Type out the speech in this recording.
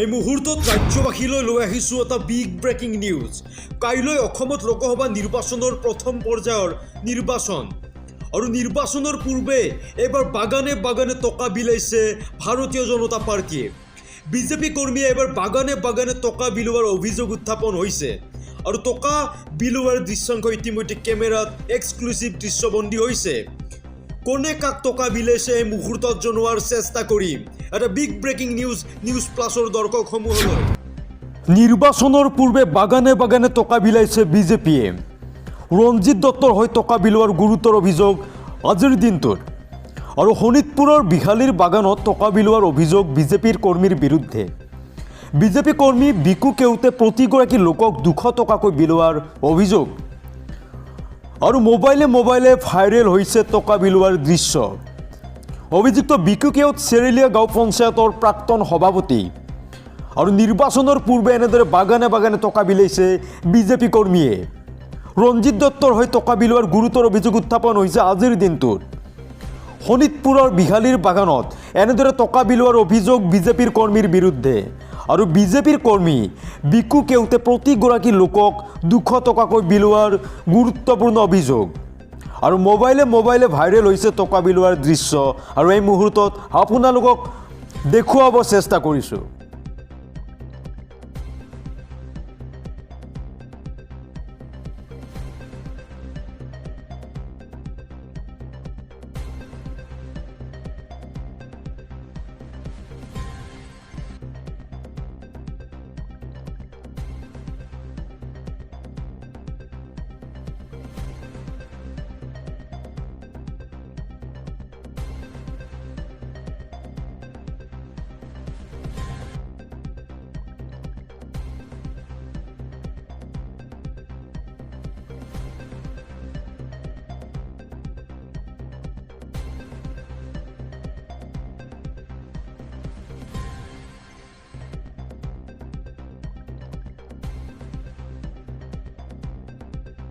এই মুহূৰ্তত ৰাজ্যবাসীলৈ লৈ আহিছোঁ এটা বিগ ব্ৰেকিং নিউজ। কাইলৈ অসমত লোকসভা নিৰ্বাচনৰ প্ৰথম পৰ্যায়ৰ নিৰ্বাচন আৰু নিৰ্বাচনৰ পূৰ্বে এবাৰ বাগানে বাগানে টকা বিলাইছে ভাৰতীয় জনতা পাৰ্টীয়ে। বিজেপি কৰ্মীয়ে এবাৰ বাগানে বাগানে টকা বিলোৱাৰ অভিযোগ উত্থাপন হৈছে আৰু টকা বিলোৱাৰ দৃশ্যাংশ ইতিমধ্যে কেমেৰাত এক্সক্লুচিভ দৃশ্যবন্দী হৈছে। কোনে কাক টকা বিলাইছে এই মুহূৰ্তত জনোৱাৰ চেষ্টা কৰিম। এটা বিগ ব্ৰেকিং নিউজ প্লাছৰ দৰ্শকসমূহলৈ। নিৰ্বাচনৰ পূৰ্বে বাগানে বাগানে টকা বিলাইছে বিজেপিয়ে। ৰঞ্জিত দত্তৰ হৈ টকা বিলোৱাৰ গুৰুতৰ অভিযোগ আজিৰ দিনটোত। আৰু শোণিতপুৰৰ বিহালীৰ বাগানত টকা বিলোৱাৰ অভিযোগ বিজেপিৰ কৰ্মীৰ বিৰুদ্ধে। বিজেপি কৰ্মী বিকু কেওতে প্ৰতিগৰাকী লোকক 200 টকাকৈ বিলোৱাৰ অভিযোগ। আৰু মোবাইলে ভাইৰেল হৈছে টকা বিলোৱাৰ দৃশ্য। অভিযুক্ত বিকু কেওত চেৰেলীয়া গাঁও পঞ্চায়তৰ প্ৰাক্তন সভাপতি। আৰু নিৰ্বাচনৰ পূৰ্বে এনেদৰে বাগানে বাগানে টকা বিলাইছে বিজেপি কৰ্মীয়ে। ৰঞ্জিত দত্তৰ হৈ টকা বিলোৱাৰ গুৰুতৰ অভিযোগ উত্থাপন হৈছে আজিৰ দিনটোত। শোণিতপুৰৰ বিহালীৰ বাগানত এনেদৰে টকা বিলোৱাৰ অভিযোগ বিজেপিৰ কৰ্মীৰ বিৰুদ্ধে। আৰু বিজেপিৰ কৰ্মী বিকু কেওতে প্ৰতিগৰাকী লোকক 200 টকাকৈ বিলোৱাৰ গুৰুত্বপূৰ্ণ অভিযোগ। আৰু মোবাইলে ভাইৰেল হৈছে টকা বিলোৱাৰ দৃশ্য। আৰু এই মুহূৰ্তত আপোনালোকক দেখুৱাব চেষ্টা কৰিছোঁ।